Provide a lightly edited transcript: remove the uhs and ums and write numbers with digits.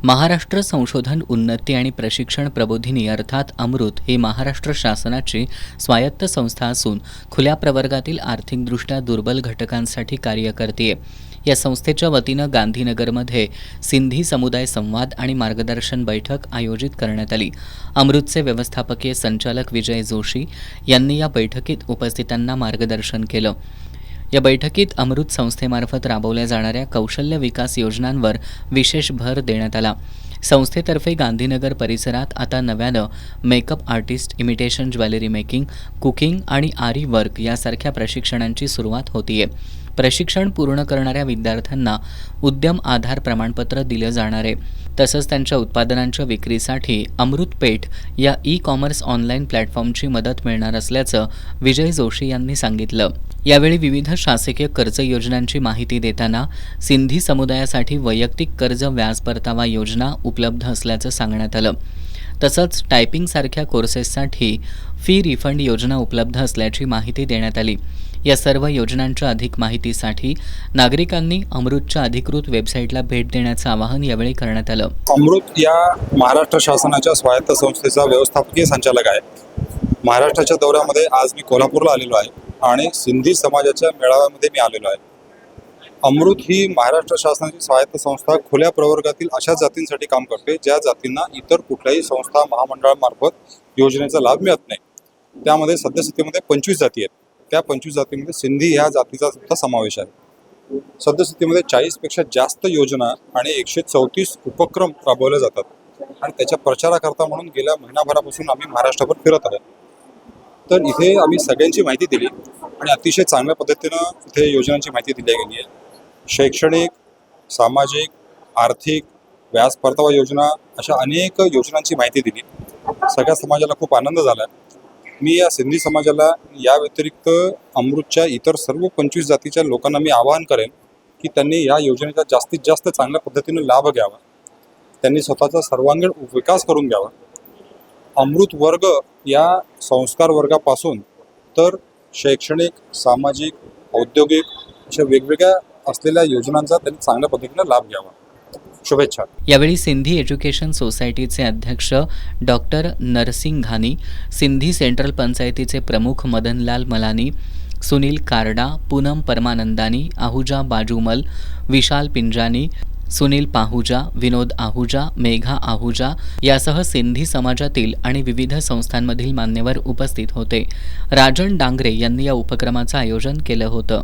महाराष्ट्र संशोधन उन्नती आणि प्रशिक्षण प्रबोधिनी अर्थात अमृत ही महाराष्ट्र शासनाची स्वायत्त संस्था असून खुल्या प्रवर्गातील आर्थिकदृष्ट्या दुर्बल घटकांसाठी कार्य करते। या संस्थेच्या वतीनं गांधीनगरमध्ये सिंधी समुदाय संवाद आणि मार्गदर्शन बैठक आयोजित करण्यात आली। अमृतचे व्यवस्थापकीय संचालक विजय जोशी यांनी या बैठकीत उपस्थितांना मार्गदर्शन केलं। या बैठकीत अमृत संस्थेमार्फत राबवल्या जाणाऱ्या कौशल्य विकास योजनांवर विशेष भर देण्यात आला। संस्थेतर्फे गांधीनगर परिसरात आता नव्यानं makeup artist, imitation jewellery making, cooking आणि आरी वर्क यासारख्या प्रशिक्षणांची सुरुवात होतीये। प्रशिक्षण पूर्ण करणाऱ्या विद्यार्थ्यांना उद्यम आधार प्रमाणपत्र दिलं जाणार आहे। तसंच त्यांच्या उत्पादनांच्या विक्रीसाठी अमृत पेठ या ई-कॉमर्स ऑनलाईन प्लॅटफॉर्मची मदत मिळणार असल्याचं विजय जोशी यांनी सांगितलं। यावेळी विविध शासकीय कर्ज योजनांची माहिती देताना सिंधी समुदायासाठी वैयक्तिक कर्ज व्याज परतावा योजना उपलब्ध असल्याचं सांगण्यात आलं। तसंच टायपिंगसारख्या कोर्सेससाठी फी रिफंड योजना उपलब्ध असल्याची माहिती देण्यात आली। या सर्व योजनांच्या अधिक माहितीसाठी नागरिकांनी अमृतच्या अधिकृत वेबसाईटला भेट देण्याचं आवाहन यावेळी करण्यात आलं। अमृत या महाराष्ट्र शासनाच्या स्वायत्त संस्थेचा व्यवस्थापकीय संचालक आहे। महाराष्ट्राच्या दौऱ्यामध्ये आज मी कोल्हापूरला आलेलो आहे आणि सिंधी समाजाच्या मेळाव्यामध्ये मी आलेलो आहे। अमृत ही महाराष्ट्र शासनाची स्वायत्त संस्था खुल्या प्रवर्गातील अशा जातींसाठी काम करते ज्या जातींना इतर कुठल्याही संस्था महामंडळामार्फत योजनेचा लाभ मिळत नाही। त्यामध्ये सद्यस्थितीमध्ये 25 जाती आहेत। त्या 25 जातींमध्ये सिंधी ह्या जातीचा सुद्धा समावेश आहे। सद्यस्थितीमध्ये 40 पेक्षा जास्त योजना आणि 134 उपक्रम राबवले जातात आणि त्याच्या प्रचाराकरता म्हणून गेल्या महिनाभरापासून आम्ही महाराष्ट्रभर फिरत आहोत। तर इथे आम्ही सगळ्यांची माहिती दिली आणि अतिशय चांगल्या पद्धतीनं इथे योजनांची माहिती दिली गेली आहे। शैक्षणिक, सामाजिक, आर्थिक, व्याज परतावा योजना अशा अनेक योजनांची माहिती दिली। सगळ्या समाजाला खूप आनंद झाला। मी या सिंधी समाजाला या व्यतिरिक्त अमृतच्या इतर सर्व 25 जातीच्या लोकांना मी आवाहन करेन की त्यांनी या योजनेचा जास्तीत जास्त चांगल्या पद्धतीने लाभ घ्यावा। त्यांनी स्वतःचा सर्वांगीण विकास करून घ्यावा। अमृत वर्ग या संस्कार वर्गापासून तर शैक्षणिक, सामाजिक, औद्योगिक अशा वेगवेगळ्या असलेल्या योजनांचा त्यांनी चांगल्या पद्धतीने लाभ घ्यावा। शुभेच्छा। यावेळी सिंधी एज्युकेशन सोसायटीचे अध्यक्ष डॉक्टर नरसिंघानी, सिंधी सेंट्रल पंचायतीचे प्रमुख मदनलाल मलानी, सुनील कारडा, पूनम परमानंदानी, आहूजा बाजूमल, विशाल पिंजानी, सुनील पाहुजा, विनोद आहूजा, मेघा आहूजा यासह सिंधी समाजातील आणि विविध संस्थांमधील मान्यवर उपस्थित होते। राजन डांगरे यांनी या उपक्रमाचं आयोजन केलं होतं।